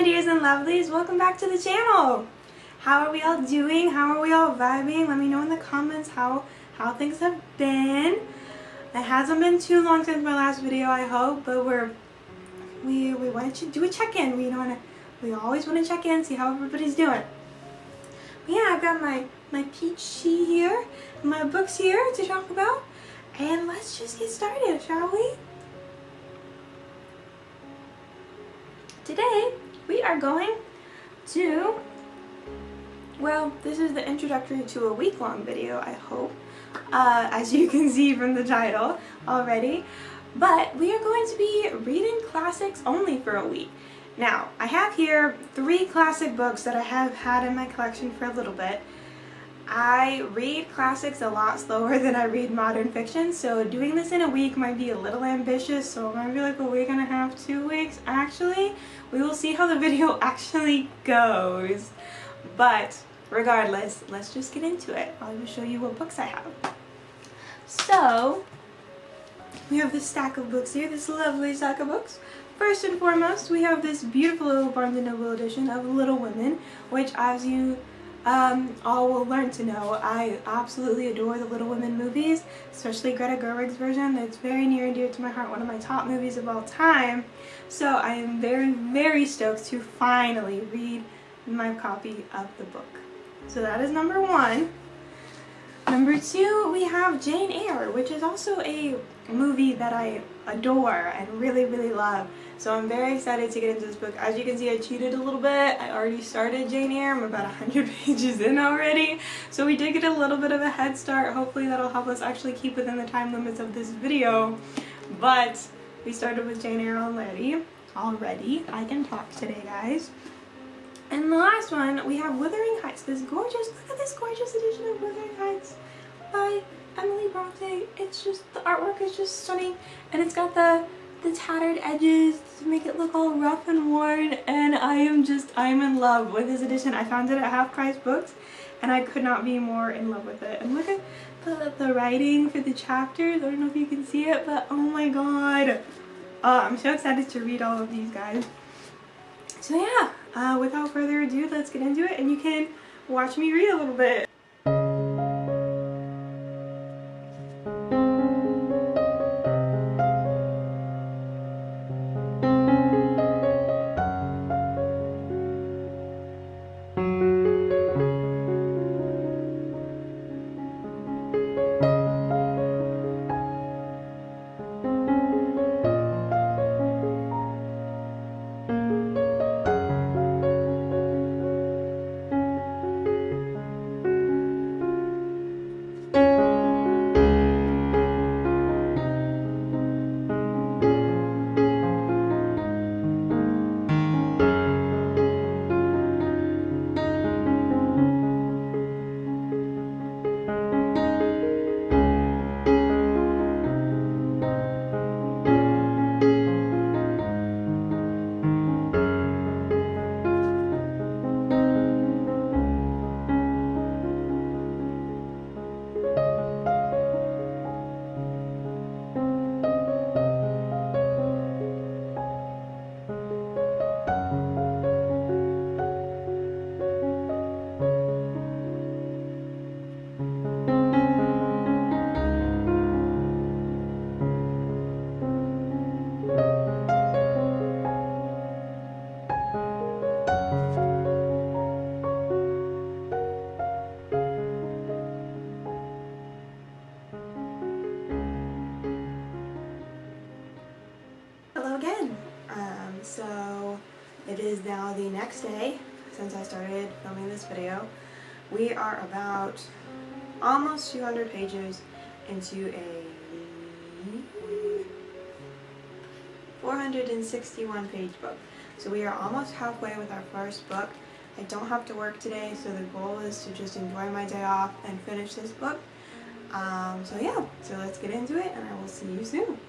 dears and lovelies, welcome back to the channel. How are we all doing? How are we all vibing? Let me know in the comments how things have been. It hasn't been too long since my last video, I hope, but we wanted to do a check-in. We always want to check in, see how everybody's doing. But yeah, I've got my peach tea here, my books here to talk about, and let's just get started, shall we? Today, we are going to, well, this is the introductory to a week-long video, I hope, as you can see from the title already. But we are going to be reading classics only for a week. Now, I have here 3 classic books that I have had in my collection for a little bit. I read classics a lot slower than I read modern fiction, so doing this in a week might be a little ambitious, so it might be like a week and a half, 2 weeks. Actually, we will see how the video actually goes. But regardless, let's just get into it. I'll just show you what books I have. So, we have this stack of books here, this lovely stack of books. First and foremost, we have this beautiful little Barnes & Noble edition of Little Women, which, as you all will learn to know, I absolutely adore the Little Women movies, especially Greta Gerwig's version. It's very near and dear to my heart, one of my top movies of all time. So I am very, very stoked to finally read my copy of the book. So that is number 1. Number 2, we have Jane Eyre, which is also a movie that I adore and really, really love. So I'm very excited to get into this book. As you can see, I cheated a little bit. I already started Jane Eyre. I'm about 100 pages in already. So we did get a little bit of a head start. Hopefully that'll help us actually keep within the time limits of this video. But we started with Jane Eyre already. I can talk today, guys. And the last one, we have Wuthering Heights. Look at this gorgeous edition of Wuthering Heights by Emily Bronte. It's just, the artwork is just stunning, and it's got the tattered edges to make it look all rough and worn, and I'm in love with this edition. I found it at Half Price Books, and I could not be more in love with it. And look at the writing for the chapters. I don't know if you can see it, but oh my god. I'm so excited to read all of these, guys. So yeah, without further ado, let's get into it, and you can watch me read a little bit. Again. So it is now the next day since I started filming this video. We are about almost 200 pages into a 461 page book. So we are almost halfway with our first book. I don't have to work today, so the goal is to just enjoy my day off and finish this book. So yeah, so let's get into it, and I will see you soon.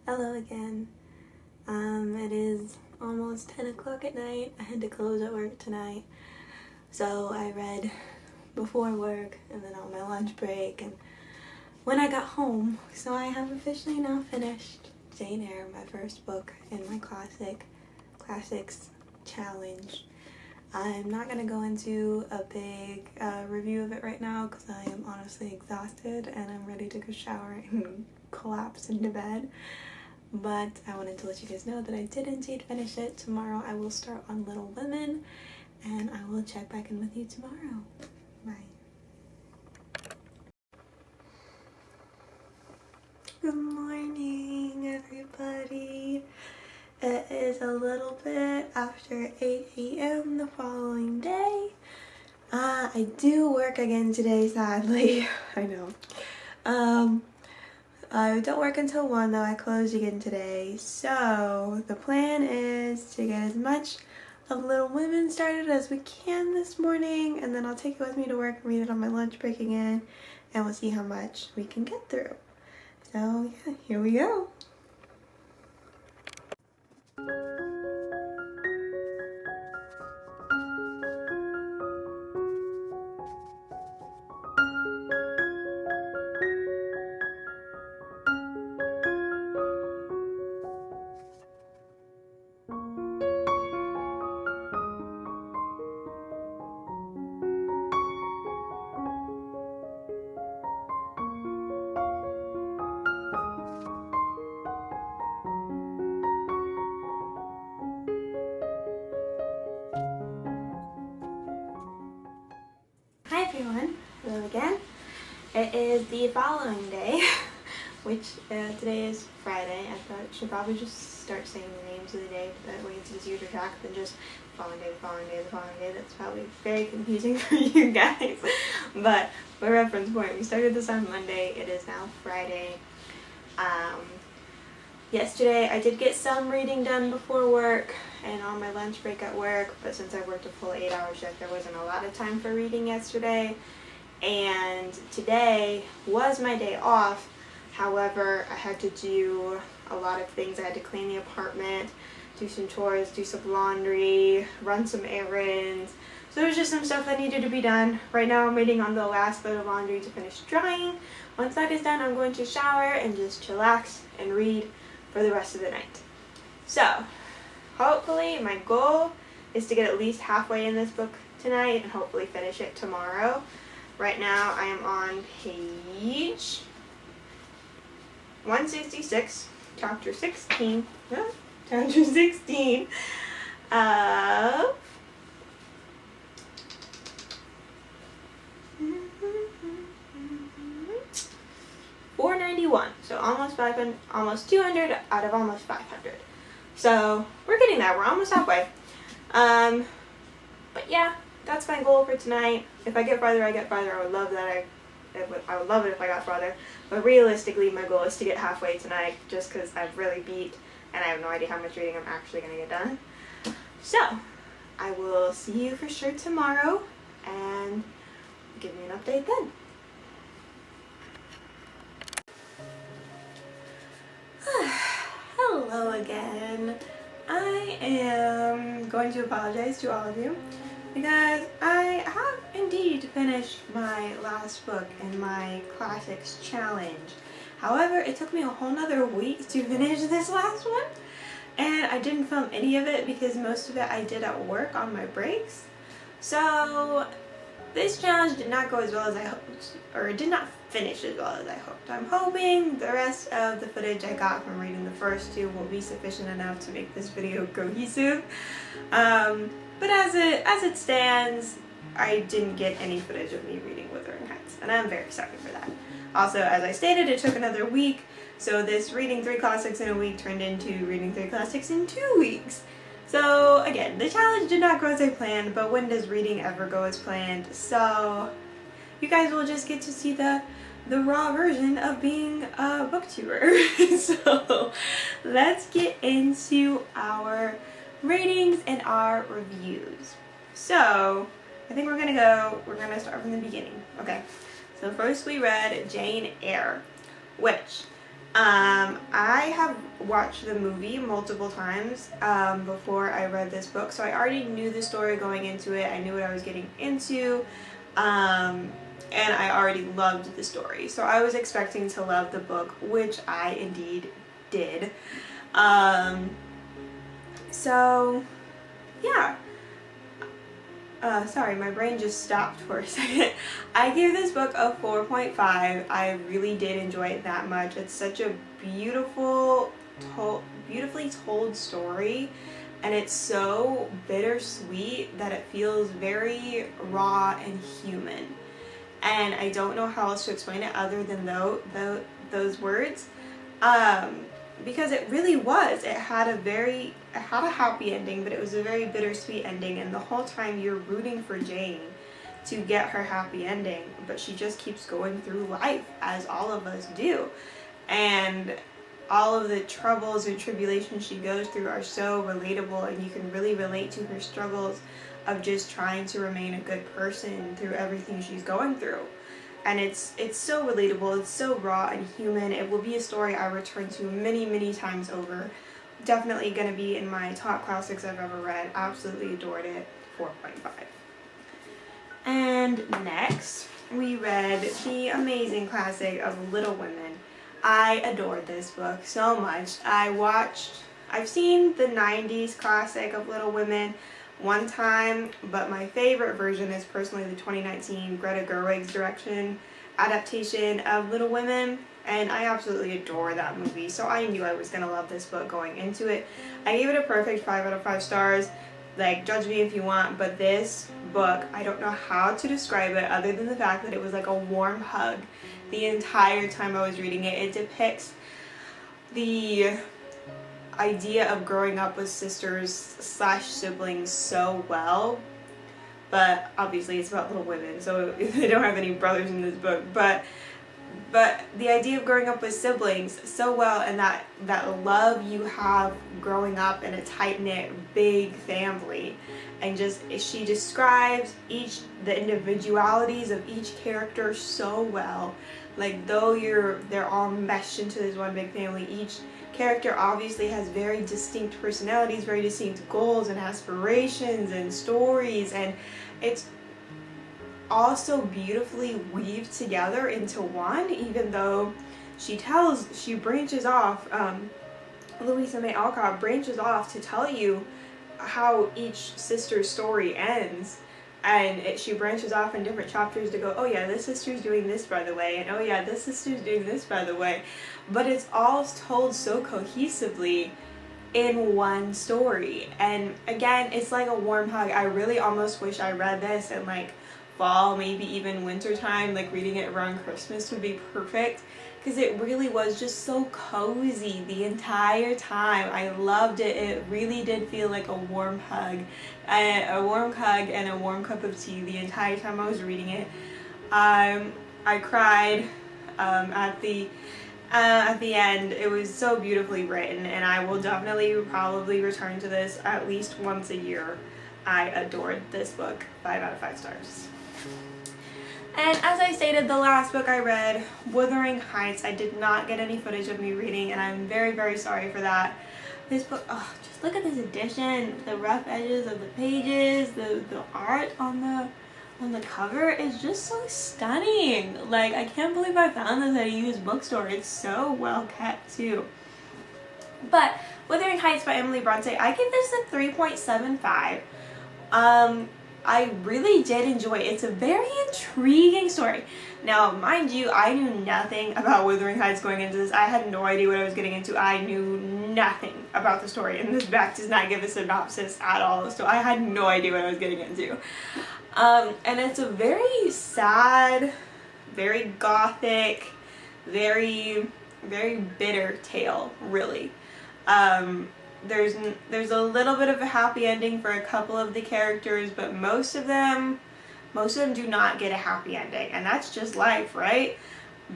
Hello again. It is almost 10 o'clock at night. I had to close at work tonight, so I read before work and then on my lunch break and when I got home. So I have officially now finished Jane Eyre, my first book in my classics challenge. I'm not going to go into a big review of it right now because I am honestly exhausted and I'm ready to go shower and collapse into bed. But I wanted to let you guys know that I did indeed finish it. Tomorrow I will start on Little Women, and I will check back in with you tomorrow. Bye. Good morning, everybody. It is a little bit after 8 a.m. the following day. I do work again today, sadly. I know. I don't work until 1 though. I close again today. So the plan is to get as much of Little Women started as we can this morning, and then I'll take it with me to work and read it on my lunch break again, and we'll see how much we can get through. So yeah, here we go. Hi everyone, hello again. It is the following day, which today is Friday. I thought I should probably just start saying the names of the day, that way it's easier to track than just the following day, the following day, the following day. That's probably very confusing for you guys. But for reference point, we started this on Monday. It is now Friday. Yesterday I did get some reading done before work and on my lunch break at work, but since I worked a full 8-hour shift, there wasn't a lot of time for reading yesterday. And today was my day off. However, I had to do a lot of things. I had to clean the apartment, do some chores, do some laundry, run some errands. So there was just some stuff that needed to be done. Right now I'm waiting on the last load of laundry to finish drying. Once that is done, I'm going to shower and just chillax and read for the rest of the night. So hopefully my goal is to get at least halfway in this book tonight and hopefully finish it tomorrow. Right now I am on page 166, chapter 16 of $491, so almost 500, almost 200 out of almost 500. So we're getting there. We're almost halfway. But yeah, that's my goal for tonight. If I get farther, I get farther. I would love that. I would love it if I got farther. But realistically, my goal is to get halfway tonight, just because I've really beat, and I have no idea how much reading I'm actually going to get done. So I will see you for sure tomorrow, and give me an update then. Hello again. I am going to apologize to all of you because I have indeed finished my last book in my classics challenge. However, it took me a whole nother week to finish this last one, and I didn't film any of it because most of it I did at work on my breaks. So this challenge did not go as well as I hoped, or it did not finish as well as I hoped. I'm hoping the rest of the footage I got from reading the first two will be sufficient enough to make this video cohesive. But as it stands, I didn't get any footage of me reading Wuthering Heights, and I'm very sorry for that. Also, as I stated, it took another week, so this reading 3 classics in a week turned into reading 3 classics in 2 weeks. So again, the challenge did not go as I planned, but when does reading ever go as planned? So you guys will just get to see the raw version of being a booktuber. So let's get into our ratings and our reviews. So I think we're gonna start from the beginning. Okay, so first we read Jane Eyre, which I have watched the movie multiple times before I read this book, so I already knew the story going into it. I knew what I was getting into, and I already loved the story. So I was expecting to love the book, which I indeed did. So yeah. Sorry, my brain just stopped for a second. I gave this book a 4.5. I really did enjoy it that much. It's such a beautifully told story, and it's so bittersweet that it feels very raw and human. And I don't know how else to explain it other than those words. Because it really was. It had a happy ending, but it was a very bittersweet ending, and the whole time you're rooting for Jane to get her happy ending, but she just keeps going through life, as all of us do. And all of the troubles and tribulations she goes through are so relatable, and you can really relate to her struggles of just trying to remain a good person through everything she's going through. And it's so relatable, it's so raw and human. It will be a story I return to many, many times over. Definitely going to be in my top classics I've ever read. Absolutely adored it. 4.5. And next, we read the amazing classic of Little Women. I adored this book so much. I've seen the 90s classic of Little Women one time, but my favorite version is personally the 2019 Greta Gerwig's direction adaptation of Little Women, and I absolutely adore that movie, so I knew I was going to love this book going into it. I gave it a perfect 5 out of 5 stars. Like, judge me if you want, but this book, I don't know how to describe it other than the fact that it was like a warm hug the entire time I was reading it. It depicts the idea of growing up with sisters/siblings so well, but obviously it's about Little Women, so they don't have any brothers in this book, but the idea of growing up with siblings so well, and that love you have growing up in a tight-knit big family. And just, she describes the individualities of each character so well. Like, though they're all meshed into this one big family, each character obviously has very distinct personalities, very distinct goals and aspirations and stories, and it's also beautifully weaved together into one, even though she branches off, Louisa May Alcott branches off to tell you how each sister's story ends, and she branches off in different chapters to go, oh yeah, this sister's doing this by the way, and oh yeah, this sister's doing this by the way, but it's all told so cohesively in one story. And again, it's like a warm hug. I really almost wish I read this in like fall, maybe even winter time, like reading it around Christmas would be perfect, because it really was just so cozy the entire time. I loved it. It really did feel like a warm hug and a warm cup of tea the entire time I was reading it. I cried at the end. It was so beautifully written, and I will definitely probably return to this at least once a year. I adored this book. 5 out of 5 stars. And as I stated, the last book I read, Wuthering Heights, I did not get any footage of me reading, and I'm very, very sorry for that. This book, oh, just look at this edition. The rough edges of the pages, the art on the cover is just so stunning. Like, I can't believe I found this at a used bookstore. It's so well kept too. But Wuthering Heights by Emily Bronte, I give this a 3.75. I really did enjoy it. It's a very intriguing story. Now, mind you, I knew nothing about Wuthering Heights going into this. I had no idea what I was getting into. I knew nothing about the story, and this back does not give a synopsis at all, so I had no idea what I was getting into. And it's a very sad, very gothic, very, very bitter tale, really. There's a little bit of a happy ending for a couple of the characters, but most of them do not get a happy ending, and that's just life, right?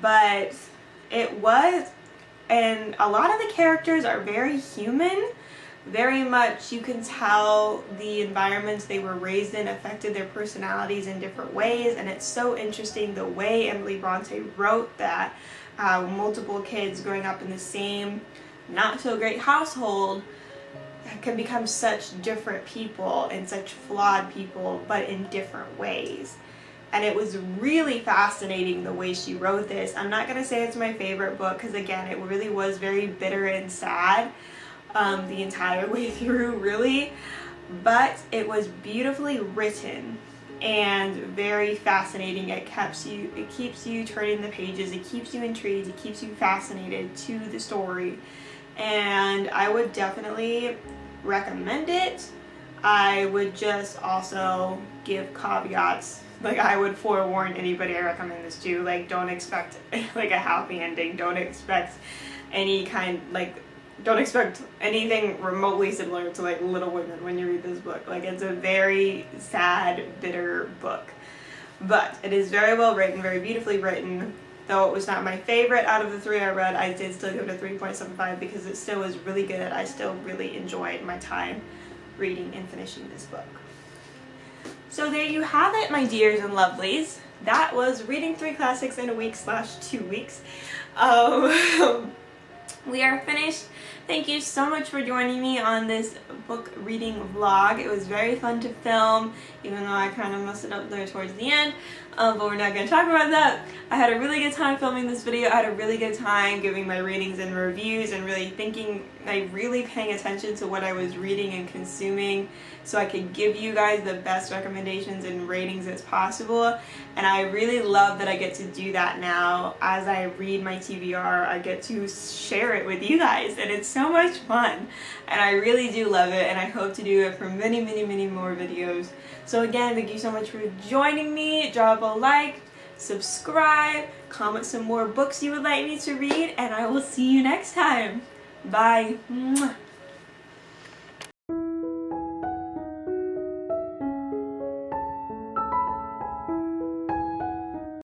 But it was, and a lot of the characters are very human, very much. You can tell the environments they were raised in affected their personalities in different ways, and it's so interesting the way Emily Bronte wrote that, how multiple kids growing up in the same not so great household can become such different people and such flawed people, but in different ways. And it was really fascinating the way she wrote this. I'm not going to say it's my favorite book because, again, it really was very bitter and sad the entire way through, really. But it was beautifully written and very fascinating. It keeps you turning the pages. It keeps you intrigued. It keeps you fascinated to the story. And I would definitely recommend it. I would just also give caveats. Like, I would forewarn anybody I recommend this to, like, don't expect like a happy ending. Don't expect don't expect anything remotely similar to like Little Women when you read this book. Like, it's a very sad, bitter book. But it is very well written, very beautifully written. Though it was not my favorite out of the 3 I read, I did still give it a 3.75 because it still was really good. I still really enjoyed my time reading and finishing this book. So there you have it, my dears and lovelies. That was reading 3 classics in a week / 2 weeks. We are finished. Thank you so much for joining me on this book reading vlog. It was very fun to film, even though I kind of messed it up there towards the end, but we're not going to talk about that. I had a really good time filming this video. I had a really good time giving my ratings and reviews and really really paying attention to what I was reading and consuming so I could give you guys the best recommendations and ratings as possible. And I really love that I get to do that now. As I read my TBR, I get to share it with you guys, and it's so much fun. And I really do love it, and I hope to do it for many, many, many more videos. So again, thank you so much for joining me. Drop a like, subscribe, comment some more books you would like me to read, and I will see you next time. Bye. Mwah.